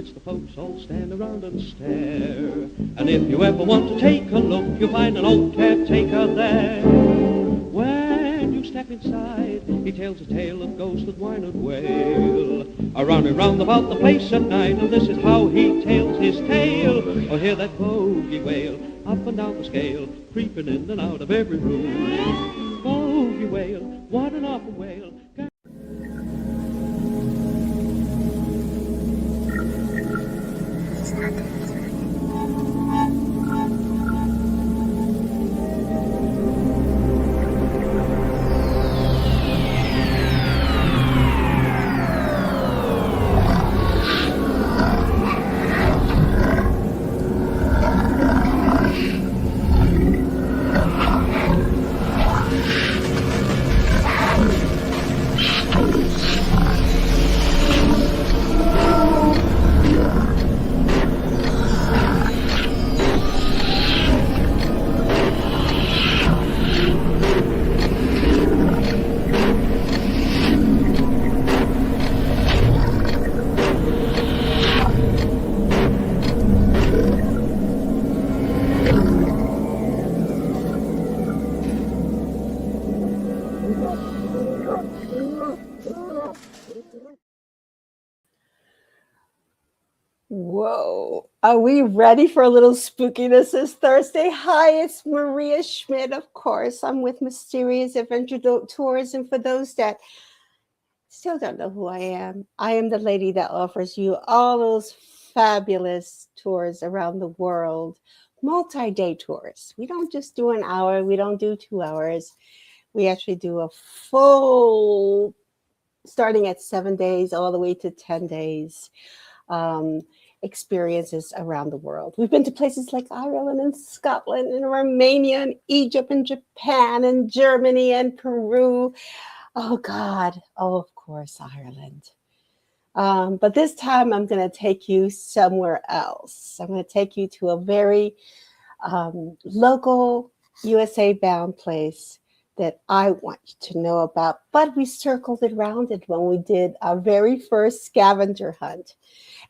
makes the folks all stand around and stare. And if you ever want to take a look, you'll find an old caretaker there. When you step inside, he tells a tale of ghost that whine and wail, running round about the place at night, and this is how he tells his tale. Or hear that bogey wail, up and down the scale, creeping in and out of every room. Bogey wail, what an awful wail. Whoa. Are we ready for a little spookiness this Thursday? Hi, it's Maria Schmidt, of course. I'm with Mysterious Adventure Tours. And for those that still don't know who I am the lady that offers you all those fabulous tours around the world, multi-day tours. We don't just do an hour. We don't do 2 hours. We actually do a full, starting at 7 days all the way to 10 days. Experiences around the world. We've been to places like Ireland and Scotland and Romania and Egypt and Japan and Germany and Peru. Oh God. Oh, of course, Ireland. But this time I'm going to take you somewhere else. I'm going to take you to a very local USA bound place that I want you to know about, but we circled around it when we did our very first scavenger hunt.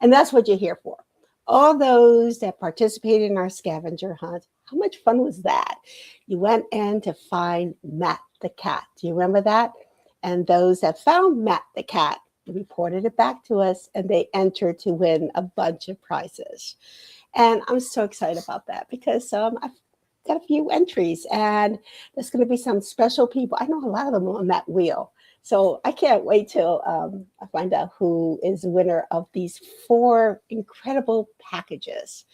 And that's what you're here for. All those that participated in our scavenger hunt, how much fun was that? You went in to find Matt the cat. Do you remember that? And those that found Matt the cat reported it back to us, and they entered to win a bunch of prizes. And I'm so excited about that because I've got a few entries, and there's going to be some special people. I know a lot of them on that wheel. So I can't wait till I find out who is the winner of these 4 incredible packages.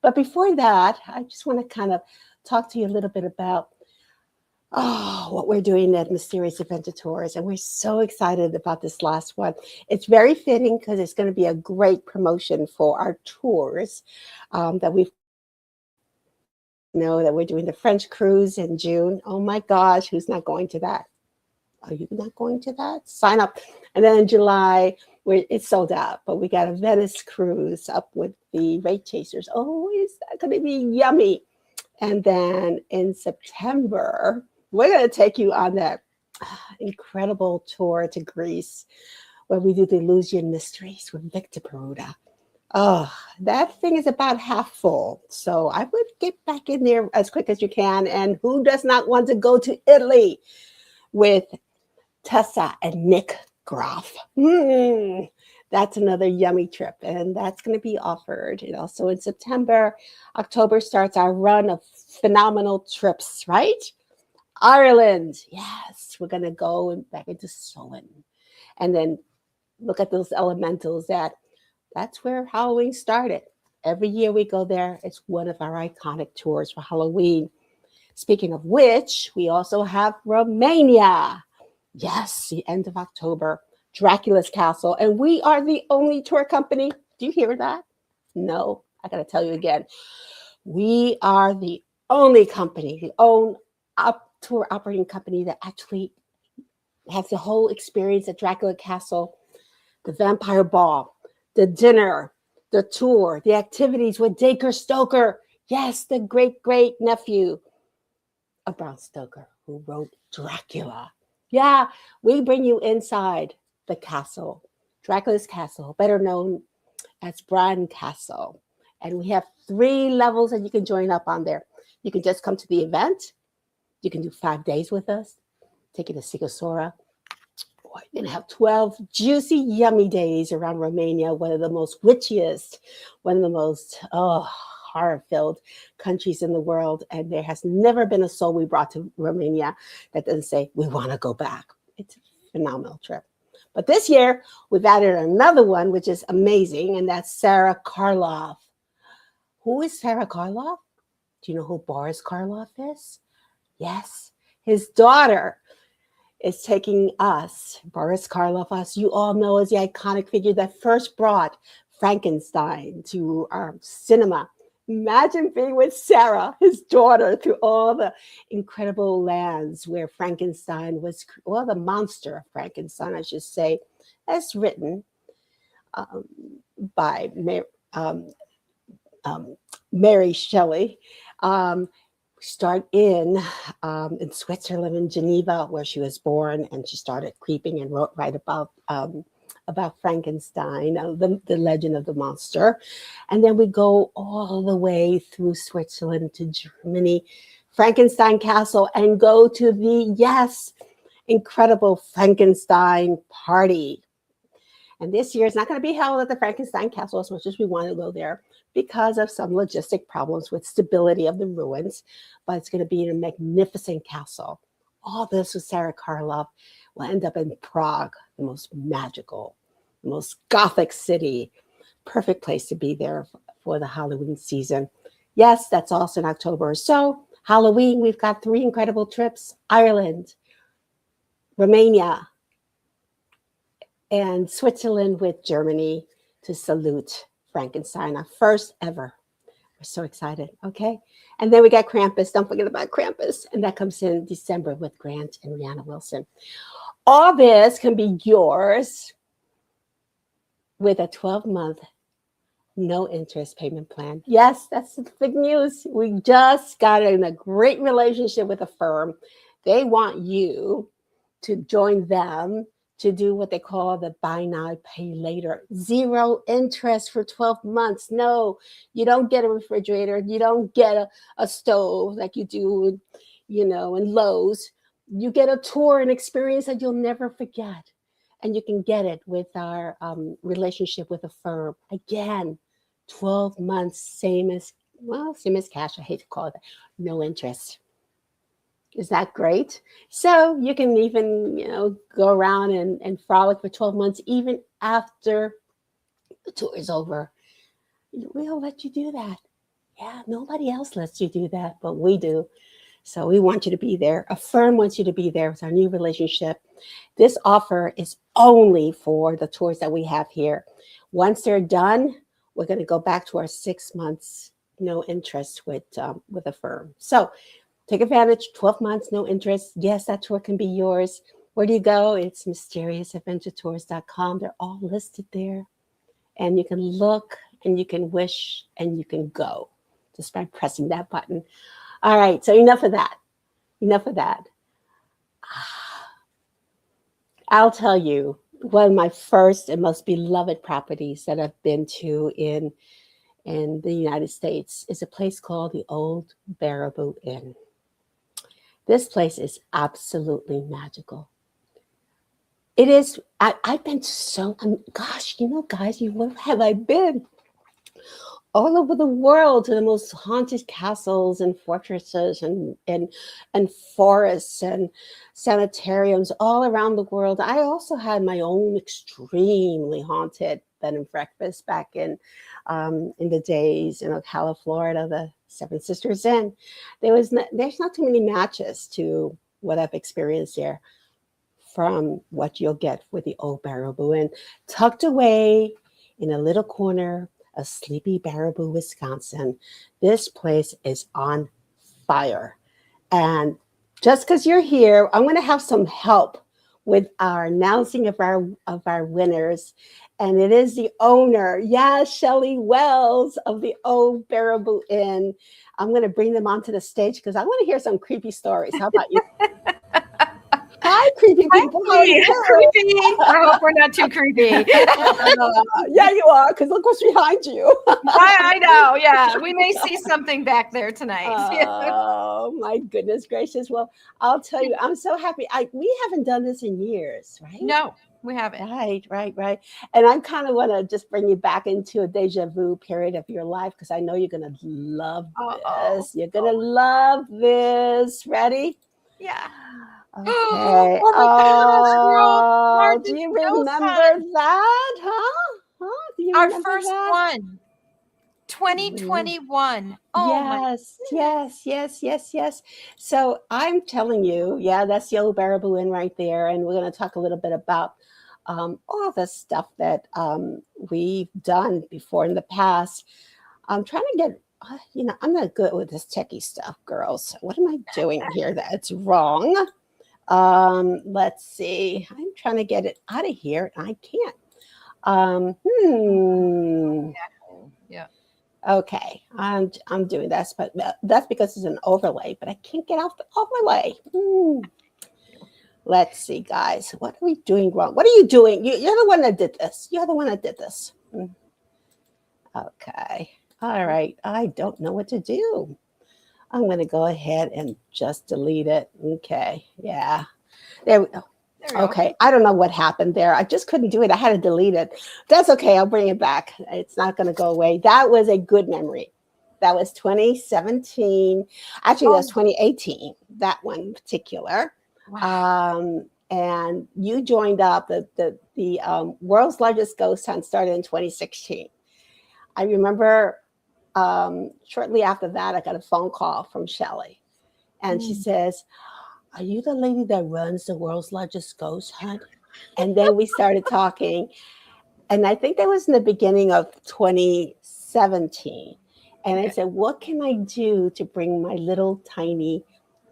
But before that, I just want to kind of talk to you a little bit about what we're doing at Mysterious Adventure Tours. And we're so excited about this last one. It's very fitting because it's going to be a great promotion for our tours that we've know that we're doing the French cruise in June. Oh my gosh, who's not going to that? Are you not going to that? Sign up. And then in July, it's sold out, but we got a Venice cruise up with the Rate Chasers. Oh, is that going to be yummy? And then in September, we're going to take you on that incredible tour to Greece where we do the Eleusinian Mysteries with Victor Peruta. Oh, that thing is about half full. So I would get back in there as quick as you can. And who does not want to go to Italy with Tessa and Nick Groff? That's another yummy trip. And that's going to be offered. And also in September, October starts our run of phenomenal trips, right? Ireland. Yes, we're going to go back into Samhain. And then look at those elementals that's where Halloween started. Every year we go there. It's one of our iconic tours for Halloween. Speaking of which, we also have Romania. Yes, the end of October, Dracula's Castle. And we are the only tour company. Do you hear that? No, I got to tell you again. We are the only company, the only tour operating company that actually has the whole experience at Dracula Castle, the Vampire Ball, the dinner, the tour, the activities with Dacre Stoker. Yes, the great nephew of Bram Stoker, who wrote Dracula. Yeah, we bring you inside the castle, Dracula's Castle, better known That's Bryan Castle. And we have 3 levels that you can join up on there. You can just come to the event. You can do 5 days with us, take you to Sigosora. Boy, you're going to have 12 juicy, yummy days around Romania, one of the most witchiest, one of the most horror-filled countries in the world. And there has never been a soul we brought to Romania that doesn't say, we want to go back. It's a phenomenal trip. But this year, we've added another one, which is amazing, and that's Sarah Karloff. Who is Sarah Karloff? Do you know who Boris Karloff is? Yes, his daughter is taking us, Boris Karloff, us you all know as the iconic figure that first brought Frankenstein to our cinema. Imagine being with Sarah, his daughter, through all the incredible lands where Frankenstein was, well, the monster of Frankenstein, I should say, as written by Mary Shelley. Start in Switzerland, in Geneva, where she was born, and she started creeping and wrote right about Frankenstein, the legend of the monster. And then we go all the way through Switzerland to Germany, Frankenstein Castle, and go to the, yes, incredible Frankenstein party. And this year it's not going to be held at the Frankenstein Castle as much as we want to go there because of some logistic problems with stability of the ruins, but it's going to be in a magnificent castle. All this with Sarah Karloff will end up in Prague, the most magical, the most Gothic city. Perfect place to be there for the Halloween season. Yes, that's also in October or so. Halloween, we've got 3 incredible trips: Ireland, Romania, and Switzerland with Germany to salute Frankenstein, our first ever. We're so excited, okay? And then we got Krampus. Don't forget about Krampus. And that comes in December with Grant and Rihanna Wilson. All this can be yours with a 12-month, no-interest payment plan. Yes, that's the big news. We just got in a great relationship with a firm. They want you to join them to do what they call the buy now, pay later. 0 interest for 12 months. No, you don't get a refrigerator. You don't get a stove like you do, in Lowe's. You get a tour and experience that you'll never forget. And you can get it with our relationship with a firm. Again, 12 months, same as cash. I hate to call it that. No interest. Is that great? So you can even, go around and frolic for 12 months, even after the tour is over. We'll let you do that. Yeah, nobody else lets you do that, but we do. So we want you to be there. A firm wants you to be there with our new relationship. This offer is only for the tours that we have here. Once they're done, we're going to go back to our 6 months, no interest with a firm. So take advantage, 12 months, no interest. Yes, that tour can be yours. Where do you go? It's mysteriousAdventuretours.com. They're all listed there. And you can look and you can wish and you can go just by pressing that button. All right, so enough of that. I'll tell you, one of my first and most beloved properties that I've been to in the United States is a place called the Old Baraboo Inn. This place is absolutely magical. It is. I've been to guys, where have I been? All over the world, to the most haunted castles and fortresses and forests and sanitariums all around the world. I also had my own extremely haunted bed and breakfast back in the days in Ocala, Florida, the Seven Sisters Inn. There's not too many matches to what I've experienced there from what you'll get with the Old Baraboo Inn, tucked away in a little corner of sleepy Baraboo, Wisconsin. This place is on fire. And just because you're here, I'm going to have some help with our announcing of our winners. And it is the owner, Shelley Wells of the Old Baraboo Inn. I'm going to bring them onto the stage because I want to hear some creepy stories. How about you? Hi, creepy people. How are you? Creepy. I hope we're not too creepy. Yeah, you are, because look what's behind you. I know. Yeah, we may see something back there tonight. Oh my goodness gracious! Well, I'll tell you, I'm so happy. We haven't done this in years, right? No, we haven't. Right. And I kind of want to just bring you back into a deja vu period of your life because I know you're gonna love this. You're gonna love this. Ready? Yeah. Okay. Oh my gosh, Do you remember that? Huh? Do you our remember first that? one. 2021. Oh Yes. So I'm telling you, yeah, that's the old Baraboo Inn right there. And we're going to talk a little bit about all the stuff that we've done before in the past. I'm trying to get, I'm not good with this techie stuff, girls. What am I doing here that's wrong? Let's see. I'm trying to get it out of here and I can't. Yeah. Okay, I'm doing this, but that's because it's an overlay, but I can't get off the overlay. Let's see, guys. What are we doing wrong? What are you doing? You're the one that did this. You're the one that did this. Okay. All right. I don't know what to do. I'm going to go ahead and just delete it. Okay. Yeah. There we go. Okay, I don't know what happened there. I just couldn't do it. I had to delete it. That's okay. I'll bring it back. It's not going to go away. That was a good memory. That was 2017. Actually, that was 2018. That one in particular. Wow. And you joined up. The world's largest ghost hunt started in 2016. I remember shortly after that, I got a phone call from Shelley, and she says, "Are you the lady that runs the world's largest ghost hunt?" And then we started talking. And I think that was in the beginning of 2017. And I said, what can I do to bring my little tiny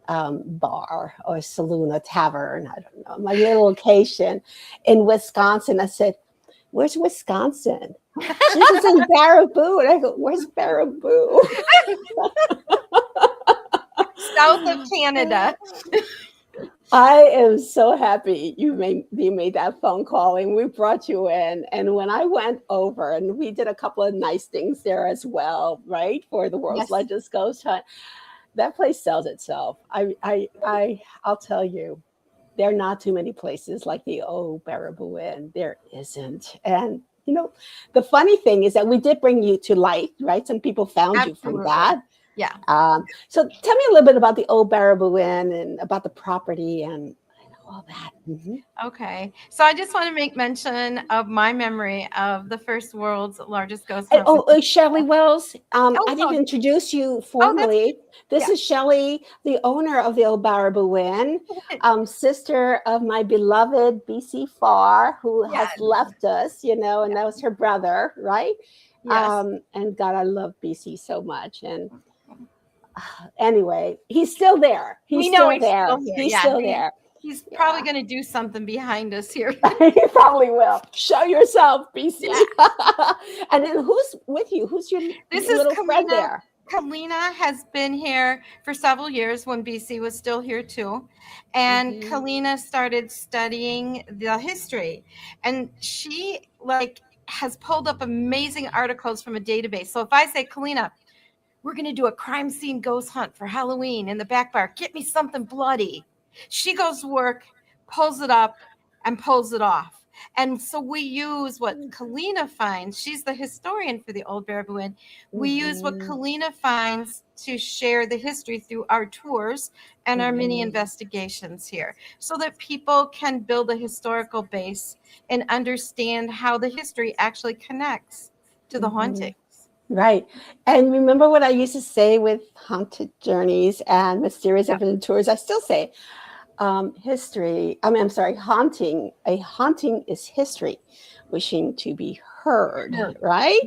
bar or saloon or tavern, I don't know, my little location in Wisconsin? I said, where's Wisconsin? She was in Baraboo. And I go, where's Baraboo? South of Canada. I am so happy you made that phone call and we brought you in. And when I went over, and we did a couple of nice things there as well, right? For the world's largest ghost hunt. That place sells itself. I'll tell you, there are not too many places like the old Baraboo Inn. There isn't. And the funny thing is that we did bring you to light, right? Some people found you from that. Yeah. So tell me a little bit about the old Baraboo Inn and about the property and all that. Mm-hmm. Okay. So I just want to make mention of my memory of the first world's largest ghost hunt. Shelley Wells. I didn't introduce you formally. This is Shelley, the owner of the old Baraboo Inn, sister of my beloved BC Farr, who has left us, and that was her brother, right? Yes. And God, I love BC so much. And anyway, he's still there. He's still there. He's probably going to do something behind us here. He probably will. Show yourself, BC. And then who's with you? Who's your little friend there? Kalina has been here for several years when BC was still here too. And Kalina started studying the history. And she has pulled up amazing articles from a database. So if I say, Kalina, we're going to do a crime scene ghost hunt for Halloween in the back bar, get me something bloody. She goes to work, pulls it up, and pulls it off. And so we use what Kalina finds. She's the historian for the old Baraboo Inn. We use what Kalina finds to share the history through our tours and our mini investigations here so that people can build a historical base and understand how the history actually connects to the hauntings. Right. And remember what I used to say with haunted journeys and mysterious adventure tours? I still say haunting. A haunting is history wishing to be heard, right?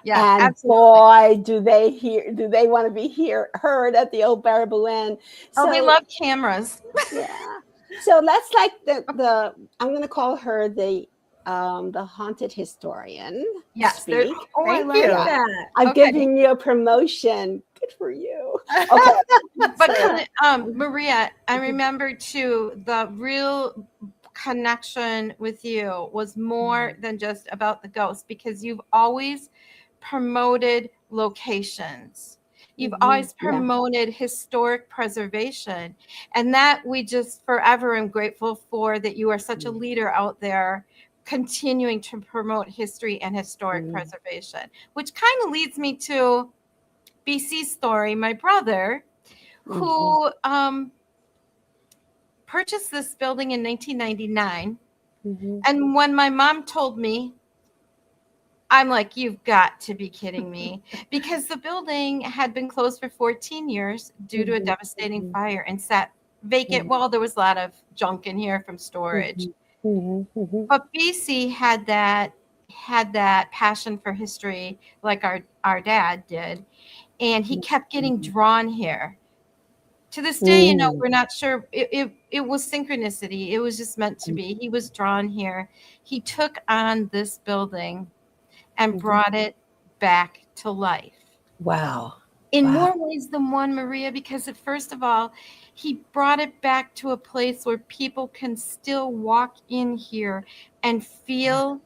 Yeah, and absolutely. Boy, do they want to be heard at the old Baraboo Inn. So they love cameras. Yeah. So that's like the I'm going to call her the the haunted historian Yes. There, speak. oh, I Thank love you. that. I'm Okay. giving you a promotion. Good for you. Okay. But So, Maria, I remember too, the real connection with you was more than just about the ghosts, because you've always promoted locations. You've always yeah. promoted historic preservation. And that we just forever am grateful for, that you are such a leader out there continuing to promote history and historic preservation, which kind of leads me to BC's story. My brother, who purchased this building in 1999. And when my mom told me, I'm like, you've got to be kidding me. Because the building had been closed for 14 years due to a devastating fire and sat vacant. Well, there was a lot of junk in here from storage. But BC had that passion for history like our dad did. And he kept getting drawn here. To this day, you know, we're not sure. It was synchronicity. It was just meant to be. He was drawn here. He took on this building and brought it back to life. Wow. In more ways than one, Maria, because first of all, he brought it back to a place where people can still walk in here and feel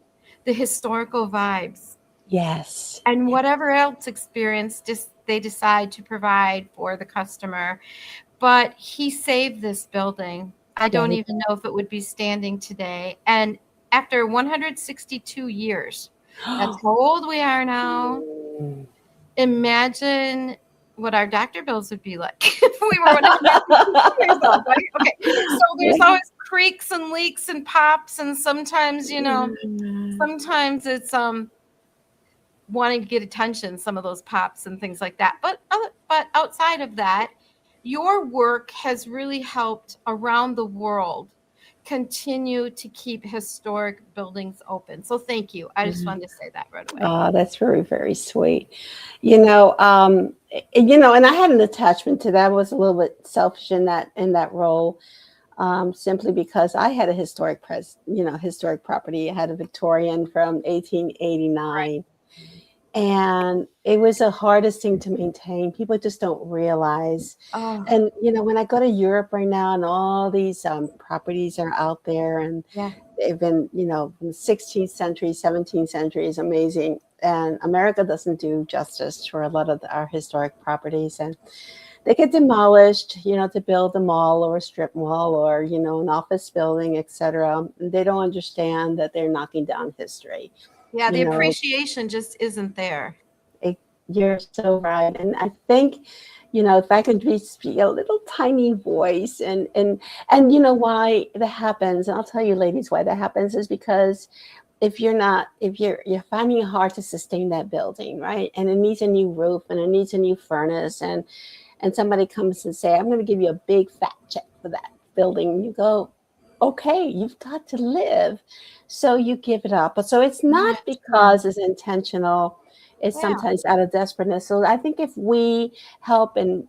the historical vibes. Yes. And whatever else experience they decide to provide for the customer. But he saved this building. I don't even know if it would be standing today. And after 162 years, that's how old we are now. Imagine what our doctor bills would be like if we were 162 years old, right? Okay. So there's always creaks and leaks and pops, and sometimes, you know, sometimes it's wanting to get attention, some of those pops and things like that. But outside of that, your work has really helped around the world continue to keep historic buildings open. So thank you. I just wanted to say that right away. Oh, that's very, very sweet. You know, and I had an attachment to that. I was a little bit selfish in that role, simply because I had a historic property. I had a Victorian from 1889. Right. And it was the hardest thing to maintain. People just don't realize. And, you know, when I go to Europe right now and all these properties are out there and they've been, you know, from the 16th century, 17th century is amazing. And America doesn't do justice for a lot of our historic properties. And they get demolished, you know, to build a mall or a strip mall or, you know, an office building, etc. They don't understand that they're knocking down history. Yeah, the appreciation just isn't there. You're so right. And I think, you know, if I could just be a little tiny voice and you know why that happens, and I'll tell you ladies why that happens, is because if you're finding it hard to sustain that building, right? And it needs a new roof and it needs a new furnace and somebody comes and say, I'm going to give you a big fat check for that building. You go, okay, you've got to live. So you give it up. But so it's not because it's intentional. It's sometimes out of desperateness. So I think if we help and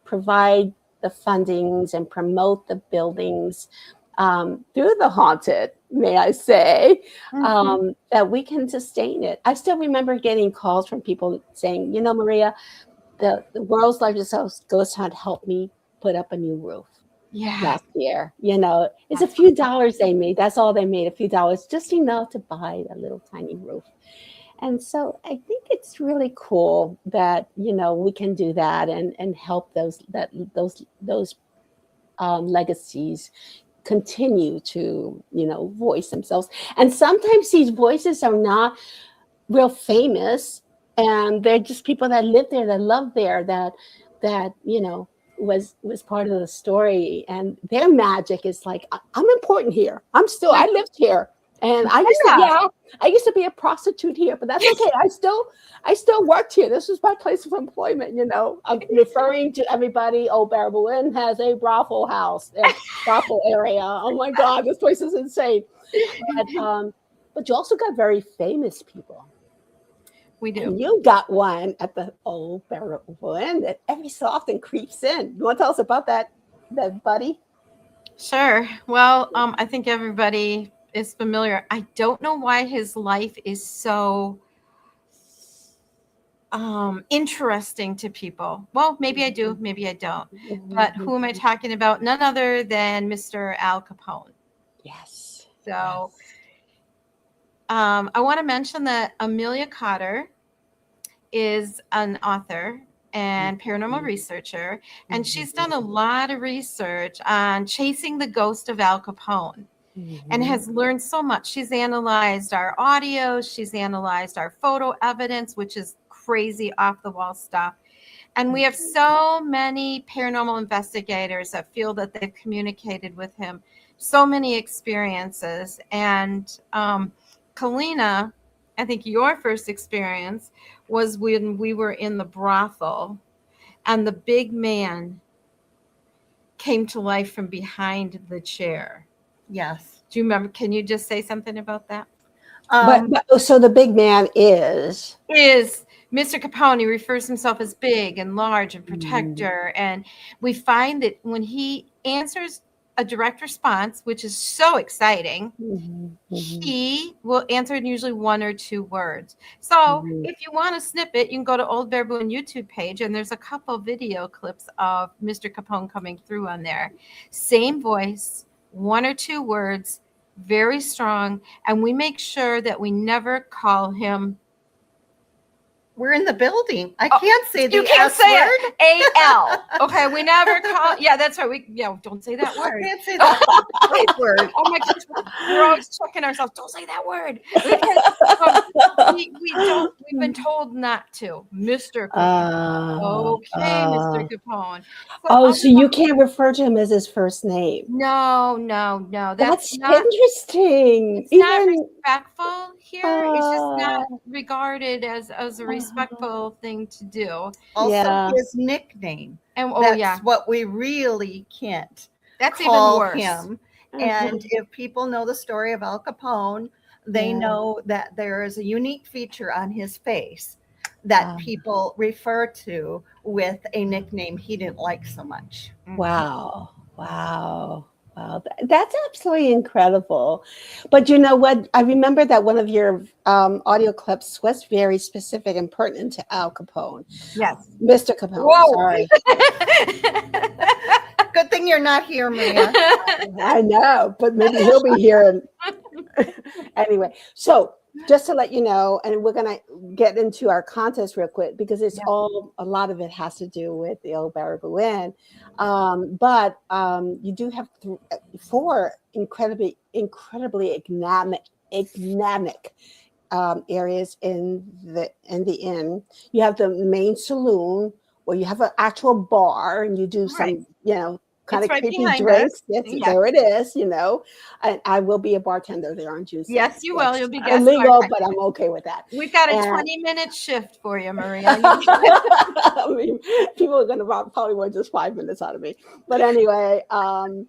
provide the fundings and promote the buildings through the haunted, may I say, that we can sustain it. I still remember getting calls from people saying, you know, Maria, the world's largest ghost hunt helped me put up a new roof. Last year, you know, it's a few dollars they made. That's all they made, a few dollars, just enough to buy a little tiny roof. And so I think it's really cool that, you know, we can do that and help those legacies continue to, you know, voice themselves. And sometimes these voices are not real famous, and they're just people that live there, that love there, that you know, was part of the story, and their magic is like, I'm important here. I lived here, and I used to be a prostitute here, but that's okay. I still worked here. This was my place of employment. You know, I'm referring to everybody. Oh, Baraboo has a brothel house, a brothel area. Oh my God, this place is insane. But you also got very famous people. We do. And you got one at the old Baraboo Inn that every so often creeps in. You want to tell us about that buddy? Sure. Well, I think everybody is familiar. I don't know why his life is so interesting to people. Well, maybe I do, maybe I don't. But who am I talking about? None other than Mr. Al Capone. Yes. So I want to mention that Amelia Cotter is an author and paranormal researcher, and she's done a lot of research on chasing the ghost of Al Capone. And has learned so much. She's analyzed our audio, she's analyzed our photo evidence, which is crazy off the wall stuff. And we have so many paranormal investigators that feel that they've communicated with him, so many experiences. And Kalina, I think your first experience was when we were in the brothel and the big man came to life from behind the chair. Yes. Do you remember? Can you just say something about that? But so the big man is Mr. Capone. He refers himself as big and large and protector. And we find that when he answers a direct response, which is so exciting, he will answer in usually 1 or 2 words. So if you want a snippet, you can go to Old Bear Boone YouTube page, and there's a couple video clips of Mr. Capone coming through on there. Same voice, 1 or 2 words, very strong, and we make sure that we never call him. We're in the building. I can't say the You can't S say word. it. A-L. Okay, we never call. Yeah, that's right. Don't say that I word. can't say that word. Oh my gosh, we're always checking ourselves. Don't say that word. We've been told not to. Mr. Capone. Okay, Mr. Capone. So you can't refer to him as his first name. No. That's not interesting. It's not respectful here. It's just not regarded as a respectful thing to do. Also, his nickname. And that's what we really can't That's call even worse. him. And if people know the story of Al Capone, they know that there is a unique feature on his face that people refer to with a nickname he didn't like so much. Wow. That's absolutely incredible. But you know what? I remember that one of your audio clips was very specific and pertinent to Al Capone. Yes. Mr. Capone. Whoa. Sorry. Good thing you're not here, Maria. I know, but maybe he'll be here. Anyway, so just to let you know, and we're going to get into our contest real quick because it's a lot of it has to do with the Old Barry Bowen. But you do have 4 incredibly enigmatic areas in the inn. You have the main saloon where you have an actual bar and you do some, kind of creepy drinks. There it is, And I will be a bartender there on Tuesday. Yes, you will. You'll be guest illegal, but I'm okay with that. We've got a 20-minute shift for you, Maria. I mean, people are going to probably want just 5 minutes out of me. But anyway, and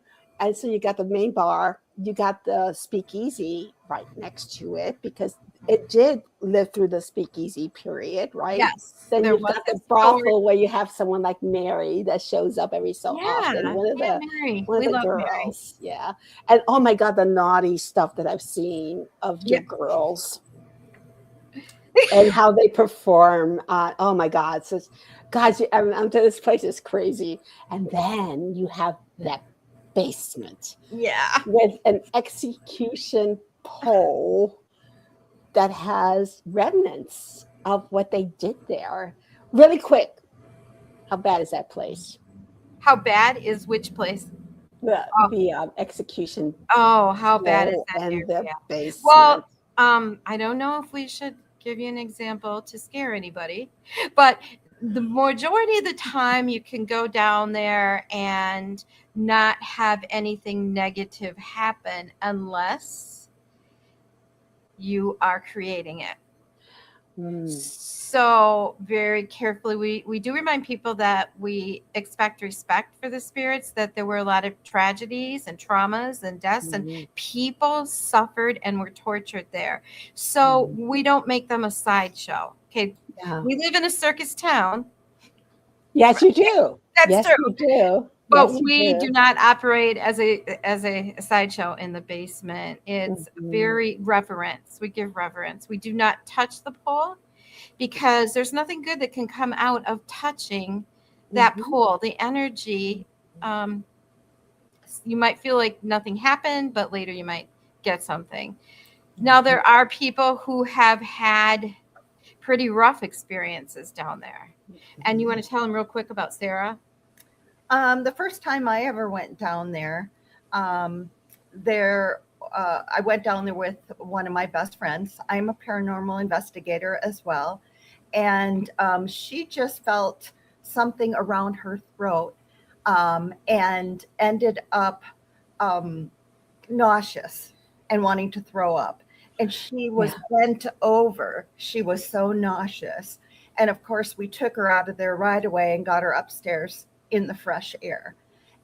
so you got the main bar. You got the speakeasy right next to it because it did live through the speakeasy period, right? Yes. Then you've got the brothel where you have someone like Mary that shows up every so often. One of the girls. Mary. Yeah. And oh my God, the naughty stuff that I've seen of your girls and how they perform. Oh my God. So, guys, this place is crazy. And then you have that basement. Yeah. With an execution pole that has remnants of what they did there. Really quick, how bad is that place? How bad is which place? The execution. Oh, how bad is that? And the basement. Well, I don't know if we should give you an example to scare anybody, but the majority of the time you can go down there and not have anything negative happen unless you are creating it. So very carefully, we do remind people that we expect respect for the spirits, that there were a lot of tragedies and traumas and deaths and people suffered and were tortured there. So we don't make them a sideshow. Okay. Yeah. We live in a circus town. Yes, you do. That's yes, true. You do. But Yes, you we do. do not operate as a sideshow in the basement. It's very reverence. We give reverence. We do not touch the pole because there's nothing good that can come out of touching that pole. The energy, you might feel like nothing happened, but later you might get something. Now, there are people who have had pretty rough experiences down there. And you want to tell them real quick about Sarah? The first time I ever went down there, I went down there with one of my best friends. I'm a paranormal investigator as well. And she just felt something around her throat and ended up nauseous and wanting to throw up. And she was bent over. She was so nauseous. And of course, we took her out of there right away and got her upstairs in the fresh air.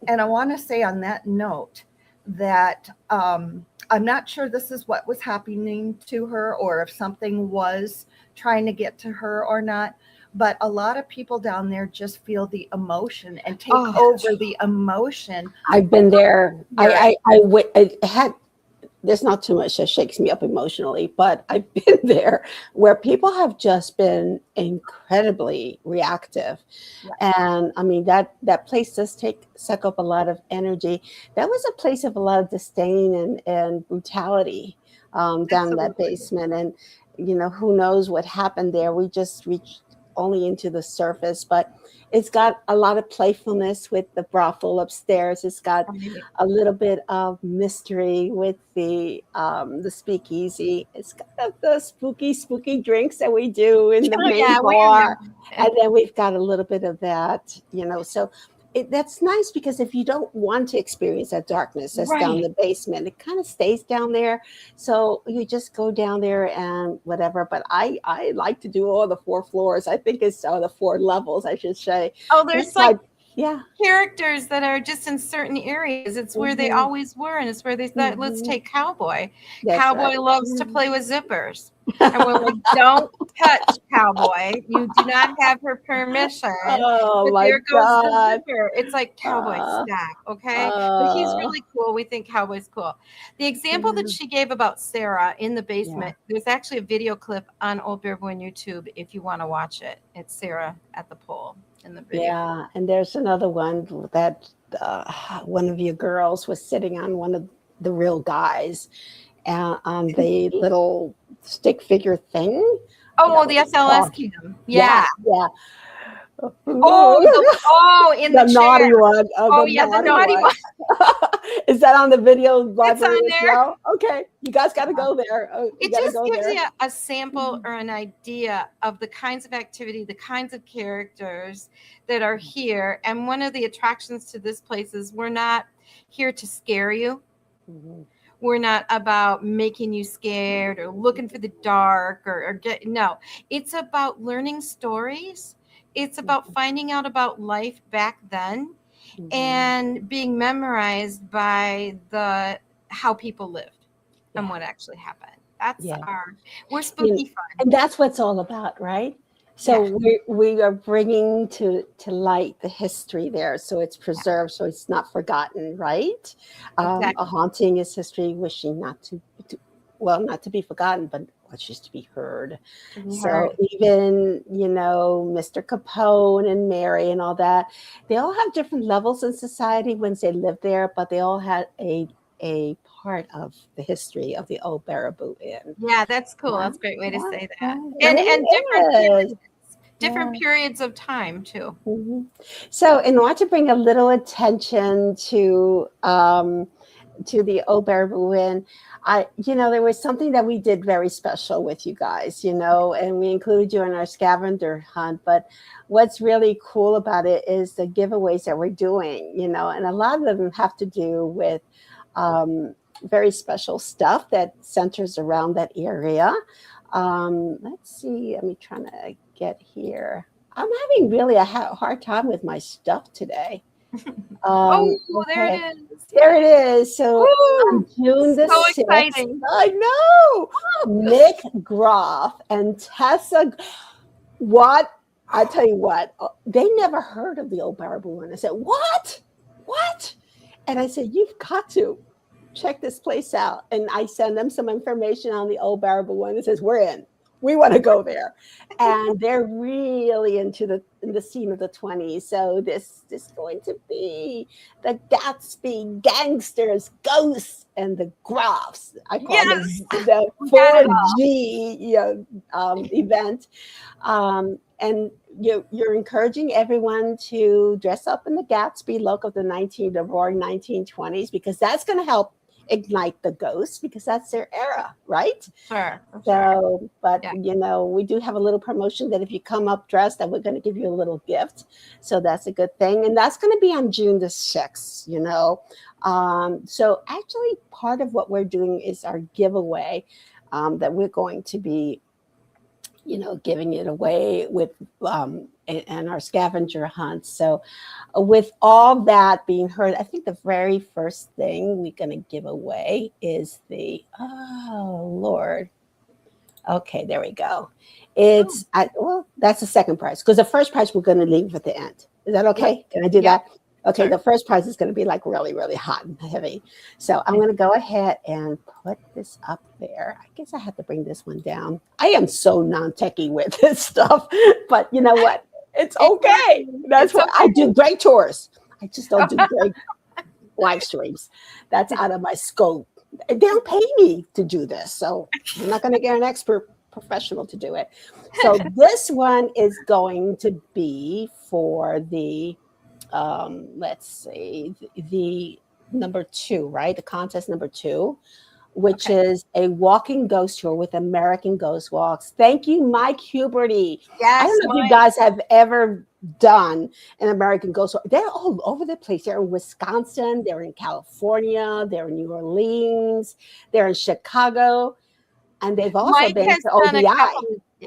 And I want to say on that note that I'm not sure this is what was happening to her or if something was trying to get to her or not. But a lot of people down there just feel the emotion and take over the emotion. I've been there. I had. There's not too much that shakes me up emotionally, but I've been there where people have just been incredibly reactive. And I mean, that place does suck up a lot of energy. That was a place of a lot of disdain and brutality down in that basement. And, you know, who knows what happened there. We just reached only into the surface, but it's got a lot of playfulness with the brothel upstairs. It's got a little bit of mystery with the speakeasy. It's got the spooky drinks that we do in the main bar, and then we've got a little bit of that, you know. So that's nice because if you don't want to experience that darkness that's down in the basement, it kind of stays down there. So you just go down there and whatever. But I like to do all the 4 floors. I think it's the 4 levels, I should say. Oh, there's characters that are just in certain areas. It's where they always were, and it's where they thought, let's take Cowboy. Cowboy loves to play with zippers. And we're like, don't touch Cowboy. You do not have her permission. Oh, but there goes the zipper. It's like Cowboy stack, okay? But he's really cool. We think Cowboy's cool. The example that she gave about Sarah in the basement, there's actually a video clip on Old Baraboo on YouTube if you want to watch it. It's Sarah at the pole in the video. Yeah, and there's another one that one of you girls was sitting on one of the real guys on the little stick figure thing. Oh, the SLS cam. Yeah. Oh, in the the naughty chair. one. The naughty one. Is that on the video library on as there. well? Okay, you guys got to go there. It just gives you a sample or an idea of the kinds of activity, the kinds of characters that are here. And one of the attractions to this place is we're not here to scare you. We're not about making you scared or looking for the dark it's about learning stories. It's about finding out about life back then and being memorized by how people lived and what actually happened. That's we're spooky fun. And that's what it's all about, right? So we are bringing to light the history there, so it's preserved, so it's not forgotten, right? A haunting is history, wishing not to be forgotten, but just to be heard. So even, Mr. Capone and Mary and all that, they all have different levels in society when they lived there, but they all had a part of the history of the Old Baraboo Inn. Yeah, that's cool. That's a great way to say that. And different periods of time too. So in order to bring a little attention to the Old Baraboo Inn, there was something that we did very special with you guys, and we included you in our scavenger hunt. But what's really cool about it is the giveaways that we're doing, and a lot of them have to do with very special stuff that centers around that area. Let's see. Let me try to get here. I'm having really a hard time with my stuff today. There it is. There it is. So on June the 6th, exciting. I know. Nick Groff and Tessa. What? I tell you what, they never heard of the Old Baraboo Inn. I said, what? what? And I said, you've got to check this place out. And I send them some information on the old Baraboo one. It says, we're in. We want to go there. And they're really into the scene of the 20s. So this is going to be the Gatsby gangsters, ghosts, and the Grafs. I call Yes! it the 4G event. And you're encouraging everyone to dress up in the Gatsby look of the roaring 1920s, because that's going to help ignite the ghosts, because that's their era, right? Sure. So, but Yeah. we do have a little promotion that if you come up dressed, that we're going to give you a little gift. So that's a good thing. And that's going to be on June the 6th, So actually part of what we're doing is our giveaway that we're going to be giving it away with and our scavenger hunt. So with all that being heard, I think the very first thing we're going to give away is okay, there we go. It's that's the second prize, because the first prize we're going to leave at the end. Is that okay? Yep. Can I do that? Okay, sure. The first prize is going to be like really, really hot and heavy. So I'm going to go ahead and put this up there. I guess I have to bring this one down. I am so non-techie with this stuff, but you know what? It's okay. That's what I do. Great tours. I just don't do great live streams. That's out of my scope. They don't pay me to do this, so I'm not going to get an expert professional to do it. So this one is going to be for the let's see, the number 2, right? The contest number 2, which is a walking ghost tour with American Ghost Walks. Thank you, Mike Huberty. Yes, I don't know if you guys have ever done an American Ghost Walk. They're all over the place. They're in Wisconsin, they're in California, they're in New Orleans, they're in Chicago, and they've also been to ODI.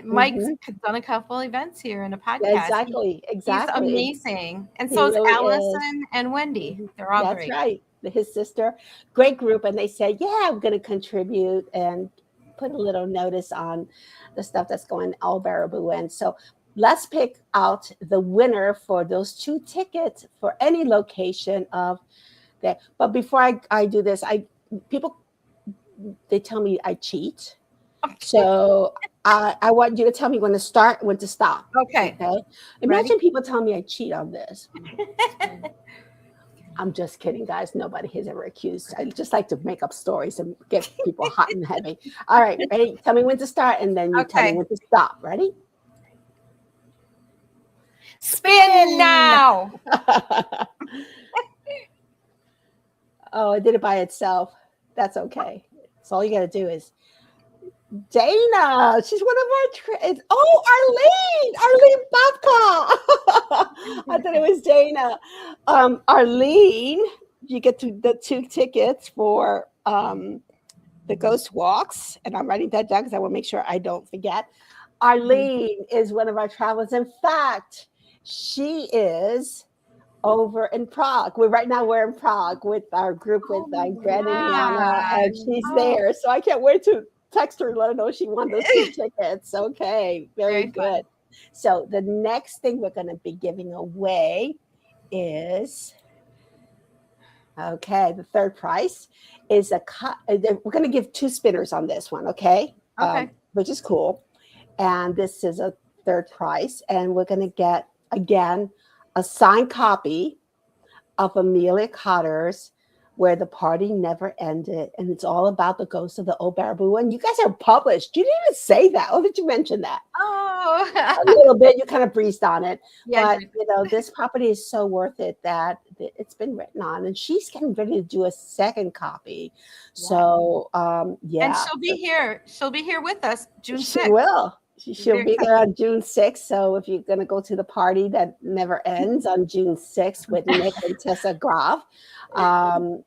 Mike's done a couple events here in a podcast. Exactly. He's amazing. And so is Allison and Wendy. They're all great. That's right. His sister. Great group. And they said, I'm going to contribute and put a little notice on the stuff that's going all Baraboo. And so let's pick out the winner for those 2 tickets for any location of that. But before I do this, people tell me I cheat. So I want you to tell me when to start, when to stop. Okay. Imagine people tell me I cheat on this. I'm just kidding, guys. Nobody has ever accused. I just like to make up stories and get people hot and heavy. All right, ready? Tell me when to start, and then you tell me when to stop. Ready? Spin now. Oh, it did it by itself. That's okay. So all you got to do is Dana. She's one of our Arlene Babka. I thought it was Dana. Arlene, you get the 2 tickets for the Ghost Walks, and I'm writing that down because I want to make sure I don't forget. Arlene is one of our travelers. In fact, she is over in Prague. We're in Prague with our group with Brandon and Anna, and she's there. So I can't wait to text her and let her know she won those 2 tickets. Okay, very good. So the next thing we're going to be giving away is, the third prize is we're going to give 2 spinners on this one, okay? Which is cool. And this is a third prize. And we're going to get, again, a signed copy of Amelia Cotter's Where the Party Never Ended, and it's all about the ghosts of the old Baraboo. And you guys are published. You didn't even say that. Oh, did you mention that? Oh, a little bit. You kind of breezed on it. Yeah, but this property is so worth it that it's been written on, and she's getting ready to do a second copy. So, And she'll be here. She'll be here with us June 6th. She will. She'll be there on June 6th. So if you're going to go to the party that never ends on June 6th with Nick and Tessa Graf,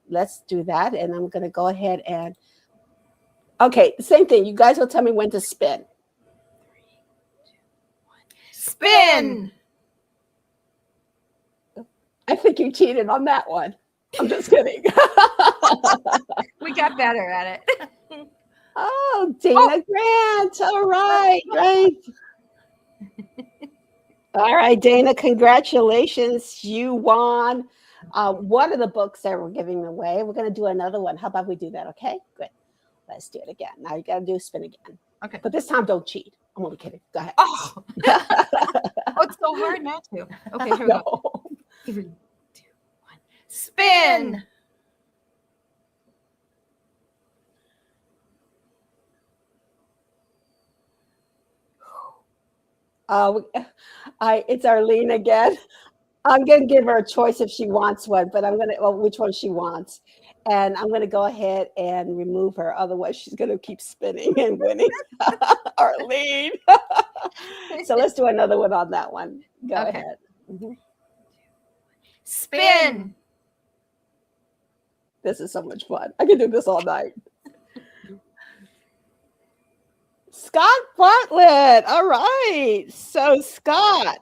let's do that. And I'm going to go ahead and, same thing. You guys will tell me when to spin. 3, 2, 1. Spin. I think you cheated on that one. I'm just kidding. We got better at it. Oh, Dana Grant. All right, great. All right, Dana, congratulations. You won One of the books that we're giving away, we're going to do another one. How about we do that? Okay, good. Let's do it again. Now you got to do a spin again. Okay. But this time, don't cheat. I'm only kidding. Go ahead. Oh, oh, it's so hard not to. Okay, here we go. No. 3, 2, 1. Spin. It's Arlene again. I'm going to give her a choice if she wants one, but which one she wants. And I'm going to go ahead and remove her. Otherwise, she's going to keep spinning and winning. Arlene. So let's do another one on that one. Go ahead. Mhm. Spin. This is so much fun. I can do this all night. Scott Bartlett. All right. So Scott,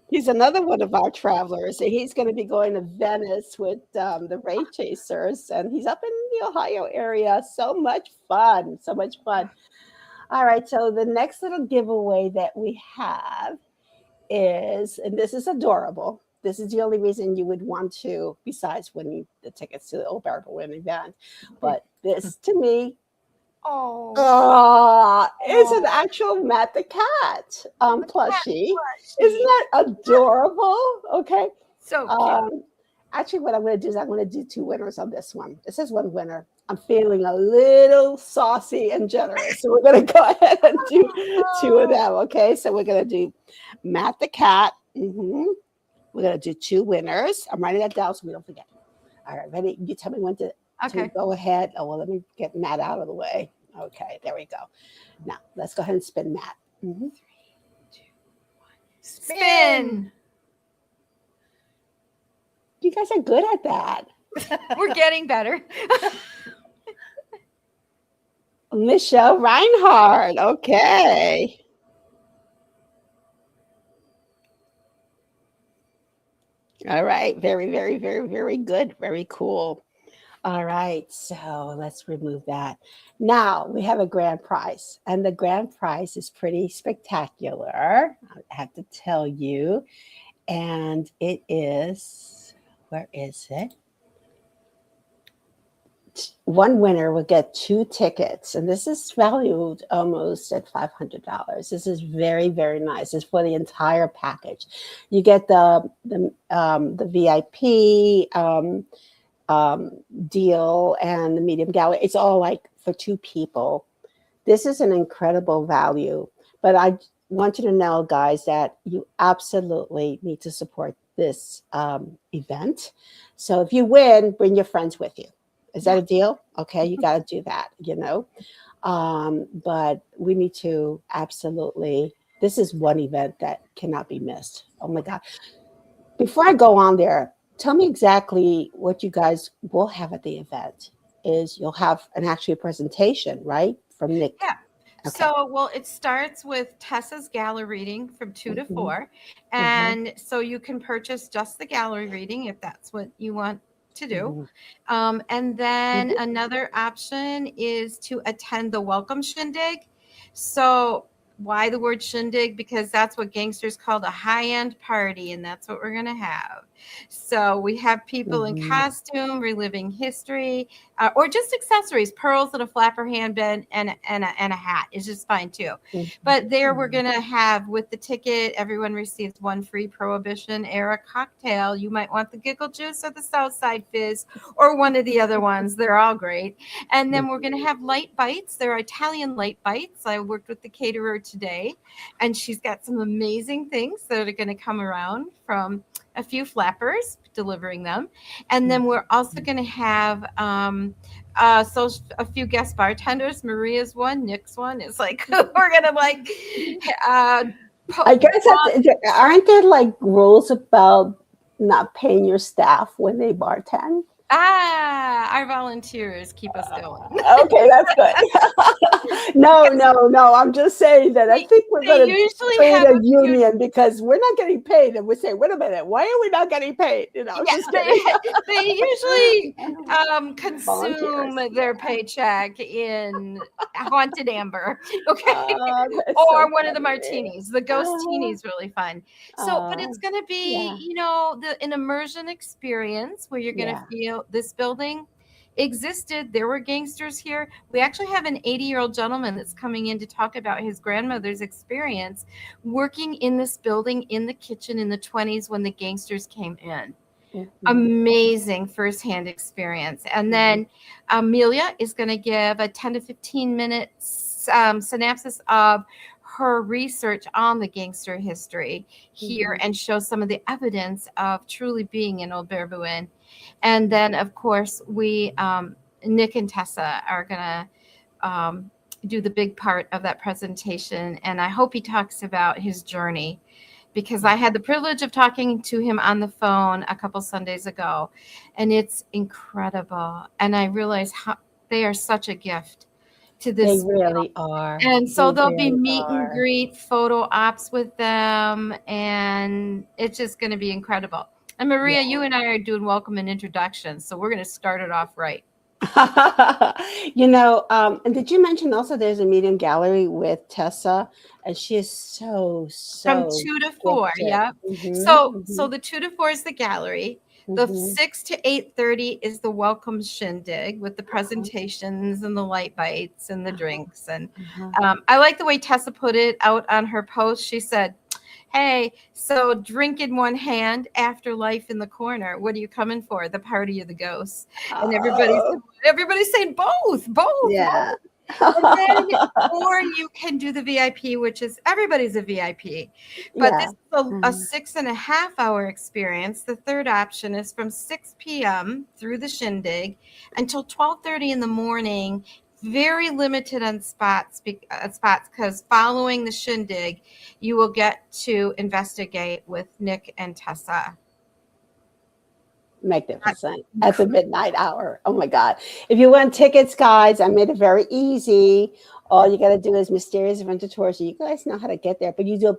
he's another one of our travelers. He's going to be going to Venice with the Ray Chasers, and he's up in the Ohio area. So much fun. So much fun. All right. So the next little giveaway that we have is, and this is adorable. This is the only reason you would want to, besides winning the tickets to the Old Barber Win event. But this, to me, it's an actual Matt the Cat plushie. Isn't that adorable? Okay. So cute. Actually, what I'm going to do is I'm going to do 2 winners on this one. It says 1 winner. I'm feeling a little saucy and generous. So we're going to go ahead and do 2 of them. Okay. So we're going to do Matt the Cat. We're going to do 2 winners. I'm writing that down so we don't forget. All right. Ready? You tell me when to go ahead. Oh, well, let me get Matt out of the way. Okay. There we go. Now let's go ahead and spin Matt. 3, 2, 1. Spin. You guys are good at that. We're getting better. Michelle Reinhardt. Okay. All right. Very, very, very, very good. Very cool. All right. So let's remove that. Now we have a grand prize, and the grand prize is pretty spectacular. I have to tell you. And it is, where is it? 1 winner will get 2 tickets, and this is valued almost at $500. This is very, very nice. It's for the entire package. You get the VIP deal and the medium gallery. It's all like for 2 people. This is an incredible value, but I want you to know, guys, that you absolutely need to support this event. So if you win, bring your friends with you. Is that a deal? Okay, you got to do that, but we need to absolutely, this is one event that cannot be missed. Oh my God. Before I go on there, tell me exactly what you guys will have at the event. Is you'll have actually a presentation, right? From Nick. Yeah. Okay. So, well, it starts with Tessa's gallery reading from 2 to 4. And so you can purchase just the gallery reading if that's what you want to do. And then another option is to attend the welcome shindig. So why the word shindig? Because that's what gangsters called a high-end party, and that's what we're going to have. So we have people in costume reliving history, or just accessories, pearls and a flapper handband and a hat is just fine too. But there we're going to have, with the ticket, everyone receives 1 free Prohibition era cocktail. You might want the Giggle Juice or the Southside Fizz or one of the other ones. They're all great. And then we're going to have light bites. They're Italian light bites. I worked with the caterer today, and she's got some amazing things that are going to come around from a few flappers delivering them. And then we're also going to have so a few guest bartenders. Maria's one, Nick's one. It's like we're going to like I guess aren't there like rules about not paying your staff when they bartend? Our volunteers keep us going. Okay, that's good. No. I'm just saying that I think we're They going to usually create have a a few. union because we're not getting paid, and we say, "Wait a minute, why are we not getting paid?" Yeah, Just kidding. they usually consume Volunteers. their paycheck in haunted amber, okay, That's so or one of the funny. martinis. The ghostini is really fun. So, but Uh, it's going to be, yeah, an immersion experience where you're going to yeah. feel this building existed. There were gangsters here. We actually have an 80-year-old gentleman that's coming in to talk about his grandmother's experience working in this building in the kitchen in the 20s when the gangsters came in. Mhm. Amazing firsthand experience. And then Amelia is going to give a 10 to 15 minutes synopsis of her research on the gangster history here and show some of the evidence of truly being in Old Baraboo. And then, of course, we, Nick and Tessa, are going to do the big part of that presentation. And I hope he talks about his journey, because I had the privilege of talking to him on the phone a couple Sundays ago, and it's incredible. And I realize how they are such a gift to They this. really are. And so They there'll be really meet and are. greet photo ops with them, and it's just going to be incredible. And Maria, you and I are doing welcome and introductions, so we're going to start it off right. And did you mention also there's a medium gallery with Tessa, and she is so From 2 to 4, gifted. yeah. So the 2 to 4 is the gallery. The 6 to 8:30 is the welcome shindig with the presentations and the light bites and the drinks. And I like the way Tessa put it out on her post. She said, "Hey, so drink in one hand, afterlife in the corner. What are you coming for? The party of the ghosts?" And everybody's saying both. Yeah. And then, or you can do the VIP, which is everybody's a VIP. But this is a 6.5 hour experience. The third option is from 6 p.m. through the shindig until 12:30 in the morning. Very limited on spots because following the shindig, you will get to investigate with Nick and Tessa. Magnificent at the midnight hour. Oh my God. If you want tickets, guys, I made it very easy. All you got to do is Mysterious Adventure Tours. So you guys know how to get there, but you do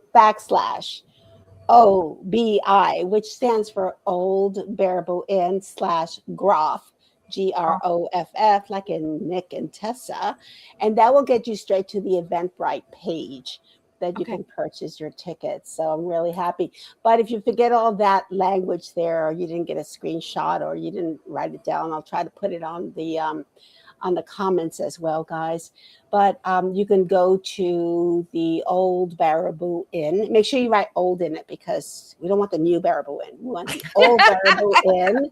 /OBI, which stands for Old Baraboo Inn /Groff, GROFF, like in Nick and Tessa. And that will get you straight to the Eventbrite page that you can purchase your tickets. So I'm really happy. But if you forget all that language there, or you didn't get a screenshot, or you didn't write it down, I'll try to put it on the comments as well, guys. But you can go to the Old Baraboo Inn. Make sure you write old in it, because we don't want the new Baraboo Inn. We want the Old Baraboo Inn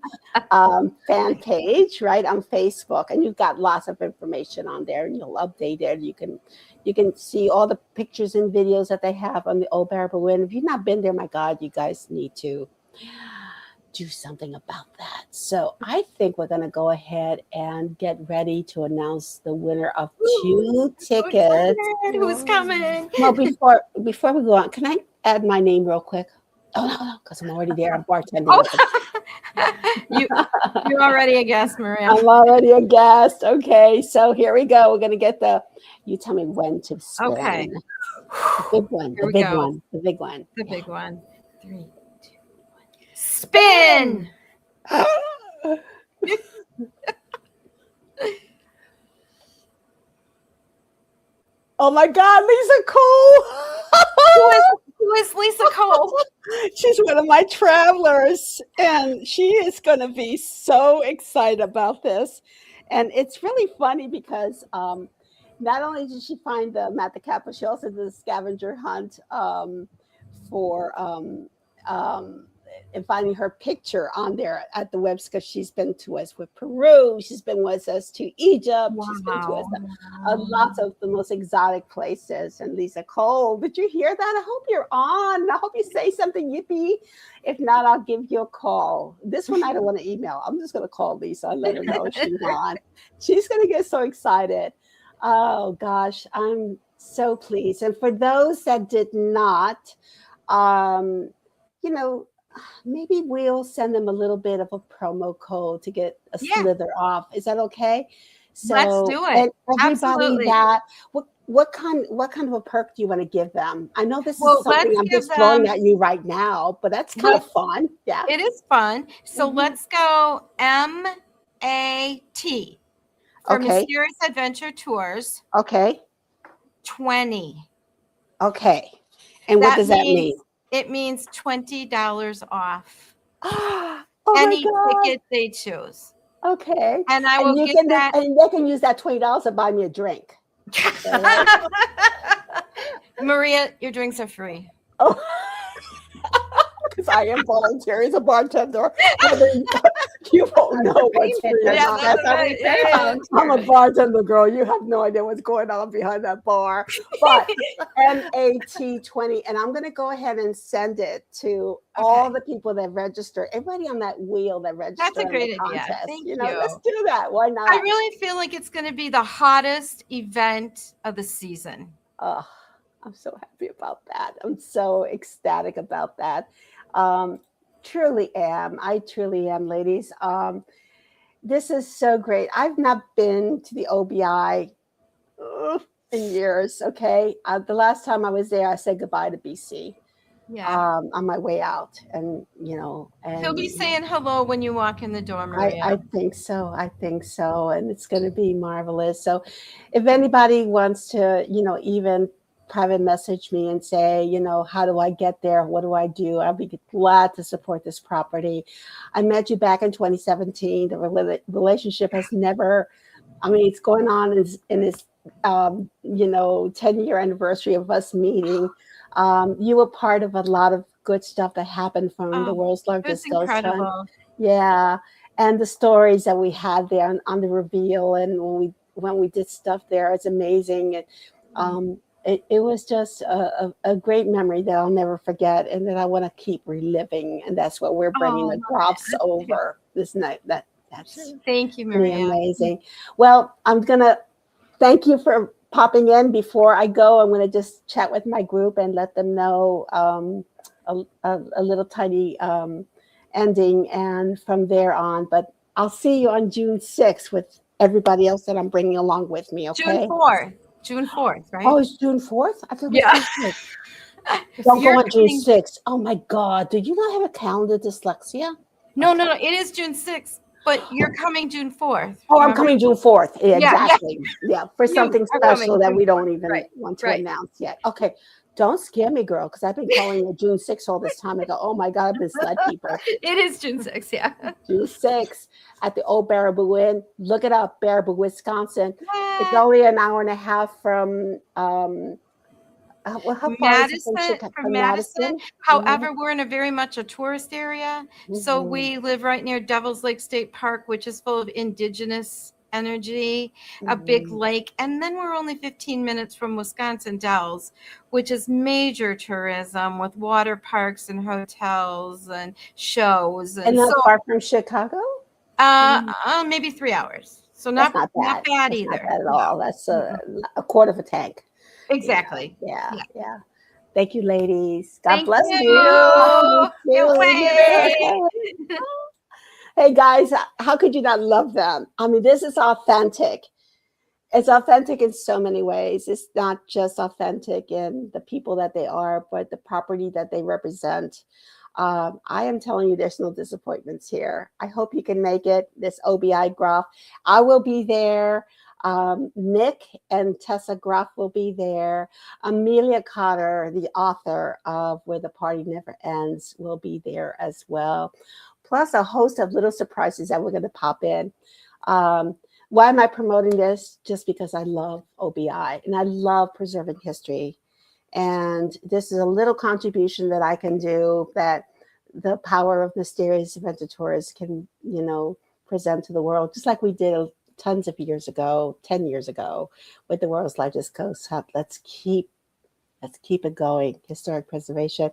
fan page, right, on Facebook. And you've got lots of information on there, and you'll update it. You can see all the pictures and videos that they have on the Old Baraboo Inn. If you've not been there, my God, you guys need to do something about that. So I think we're going to go ahead and get ready to announce the winner of 2 tickets. Who's coming? Well, before we go on, can I add my name real quick? Oh, no, because I'm already there. I'm bartending. You're already a guest, Maria. I'm already a guest. Okay, so here we go. We're going to get you tell me when to spin. Okay. The big one. The big one. The big one. The big one. 3, 2, 1. Spin! Oh my God, Lisa Cole! Who is Lisa Cole? She's one of my travelers, and she is going to be so excited about this. And it's really funny because not only did she find them at the Capitol, she also did a scavenger hunt for and finding her picture on there at the website, because she's been to us with Peru, she's been with us to Egypt, she's been to us lots of the most exotic places. And Lisa Cole, did you hear that? I hope you're on. I hope you say something, yippee. If not, I'll give you a call. This one I don't want to email. I'm just going to call Lisa and let her know she's on. She's going to get so excited. Oh gosh, I'm so pleased. And for those that did not, maybe we'll send them a little bit of a promo code to get a Yeah. slither off. Is that okay? Let's So, do it. and everybody Absolutely. that what kind of a perk do you want to give them? I know this Well, is something let's I'm give just throwing them. at you right now, but that's kind of Let's. fun. Yeah. It is fun. So Mhm. let's go MAT for Okay. Mysterious Adventure Tours Okay. 20. Okay. And what does that mean? It means $20 off Oh my any God. ticket they choose. Okay. And I will And you give can that. and they can use that $20 to buy me a drink. All right? Maria, your drinks are free. Oh, because I am volunteering as a bartender. You won't know what's free or Yeah, not. that's how we pay right. I'm a bartender, girl. You have no idea what's going on behind that bar. But MAT20, and I'm going to go ahead and send it to all the people that register, everybody on that wheel that registered That's a great in the idea. contest. Thank You know, you. let's do that. Why not? I really feel like it's going to be the hottest event of the season. Oh, I'm so happy about that. I'm so ecstatic about that. Truly am. I truly am, ladies. This is so great. I've not been to the OBI in years. Okay. The last time I was there, I said goodbye to BC on my way out. And, you know, and He'll be saying hello when you walk in the door, Maria. I think so. I think so. And it's going to be marvelous. So if anybody wants to, you know, even private message me and say, you know, how do I get there? What do I do? I'll be glad to support this property. I met you back in 2017. The relationship has never, I mean, it's going on in this, you know, 10-year anniversary of us meeting. You were part of a lot of good stuff that happened from the world's largest ghost hunt. Yeah. And the stories that we had there on the reveal and when we did stuff there, it's amazing. And, it was just a great memory that I'll never forget and that I want to keep reliving. And that's what we're bringing the drops over this night. That's thank you, pretty Maria. amazing. Well, I'm going to thank you for popping in. Before I go, I'm going to just chat with my group and let them know a little tiny ending and from there on. But I'll see you on June 6th with everybody else that I'm bringing along with me, okay? June 4th, right? Oh, it's June 4th? I thought it was June 6th. Don't You're go on June coming- 6th. Oh my God. Do you not have a calendar dyslexia? No, it is June 6th, but you're coming June 4th. Oh, I'm coming June 4th. Yeah, Yeah, exactly. Yeah, for something are special coming that June we don't 4th. even Right, want to right. announce yet. Okay. Don't scare me, girl, because I've been calling it June 6th all this time. I go, oh my God, I've misled people. It is June 6th, yeah. June 6th at the old Baraboo Inn. Look it up, Baraboo, Wisconsin. It's only an hour and a half from how far is it from Madison. However, we're in a very much a tourist area. So we live right near Devil's Lake State Park, which is full of indigenous energy, a big lake. And then we're only 15 minutes from Wisconsin Dells, which is major tourism with water parks and hotels and shows. And not far from Chicago? Maybe 3 hours. So That's not bad either. Not bad at all. That's a quarter of a tank. Exactly. Yeah. Thank you, ladies. God bless you. Can't wait. Hey, guys, how could you not love them? I mean, this is authentic. It's authentic in so many ways. It's not just authentic in the people that they are, but the property that they represent. I am telling you, there's no disappointments here. I hope you can make it, this OBI Groff. I will be there. Nick and Tessa Groff will be there. Amelia Cotter, the author of Where the Party Never Ends, will be there as well. Plus a host of little surprises that we're going to pop in. Why am I promoting this? Just because I love OBI and I love preserving history. And this is a little contribution that I can do that the power of Mysterious Adventure Tours can, you know, present to the world, just like we did tons of years ago, 10 years ago, with the world's largest ghost hunt. Let's keep it going. Historic preservation.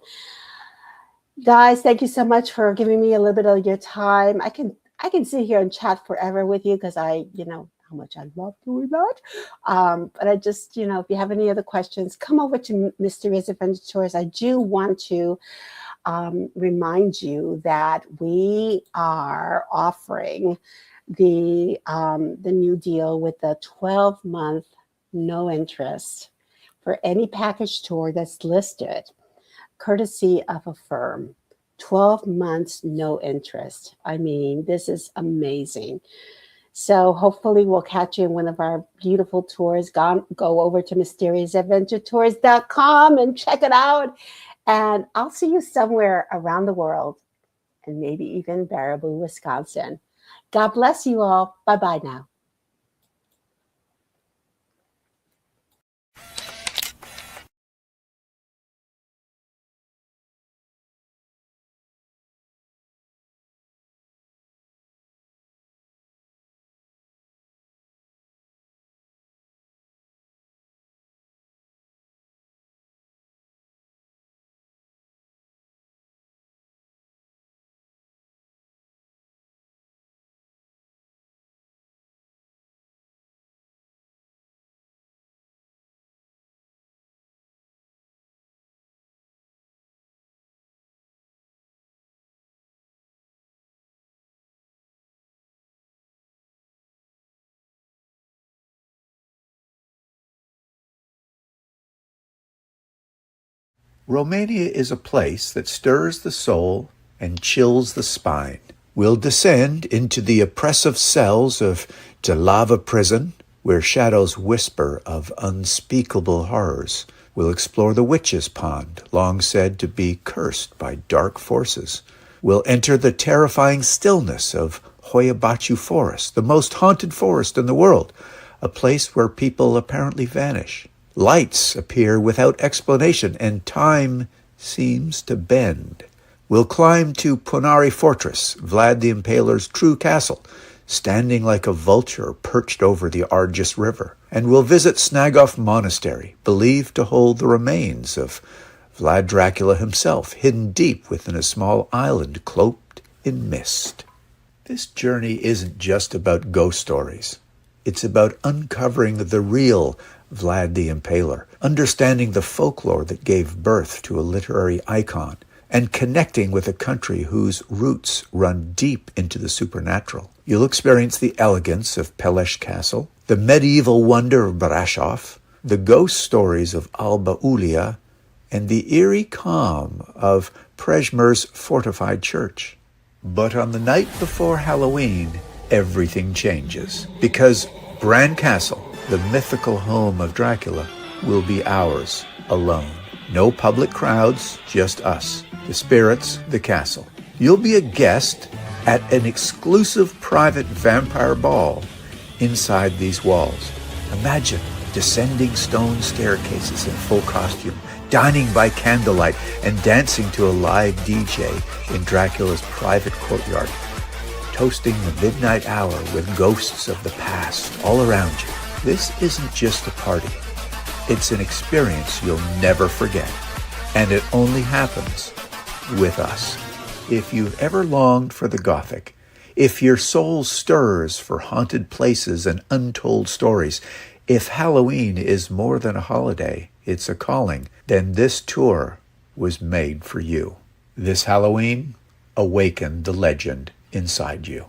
Guys, thank you so much for giving me a little bit of your time. I can sit here and chat forever with you because you know how much I love doing that. But I just, you know, if you have any other questions, come over to Mysterious Adventure Tours. I do want to remind you that we are offering the new deal with the 12-month no interest for any package tour that's listed, courtesy of Affirm. 12 months no interest. I mean, this is amazing. So hopefully we'll catch you in one of our beautiful tours. Go over to mysteriousAdventureTours.com and check it out. And I'll see you somewhere around the world, and maybe even Baraboo, Wisconsin. God bless you all. Bye-bye now. Romania is a place that stirs the soul and chills the spine. We'll descend into the oppressive cells of Jalava prison, where shadows whisper of unspeakable horrors. We'll explore the witch's pond, long said to be cursed by dark forces. We'll enter the terrifying stillness of Hoia Baciu Forest, the most haunted forest in the world, a place where people apparently vanish. Lights appear without explanation, and time seems to bend. We'll climb to Punari Fortress, Vlad the Impaler's true castle, standing like a vulture perched over the Argus River. And we'll visit Snagov Monastery, believed to hold the remains of Vlad Dracula himself, hidden deep within a small island cloaked in mist. This journey isn't just about ghost stories. It's about uncovering the real Vlad the Impaler, understanding the folklore that gave birth to a literary icon, and connecting with a country whose roots run deep into the supernatural. You'll experience the elegance of Peleș Castle, the medieval wonder of Brașov, the ghost stories of Alba Iulia, and the eerie calm of Prejmer's fortified church. But on the night before Halloween, everything changes, because Bran Castle, the mythical home of Dracula, will be ours alone. No public crowds, just us, the spirits, the castle. You'll be a guest at an exclusive private vampire ball inside these walls. Imagine descending stone staircases in full costume, dining by candlelight, and dancing to a live DJ in Dracula's private courtyard, toasting the midnight hour with ghosts of the past all around you. This isn't just a party. It's an experience you'll never forget. And it only happens with us. If you've ever longed for the Gothic, if your soul stirs for haunted places and untold stories, if Halloween is more than a holiday, it's a calling, then this tour was made for you. This Halloween, awaken the legend inside you.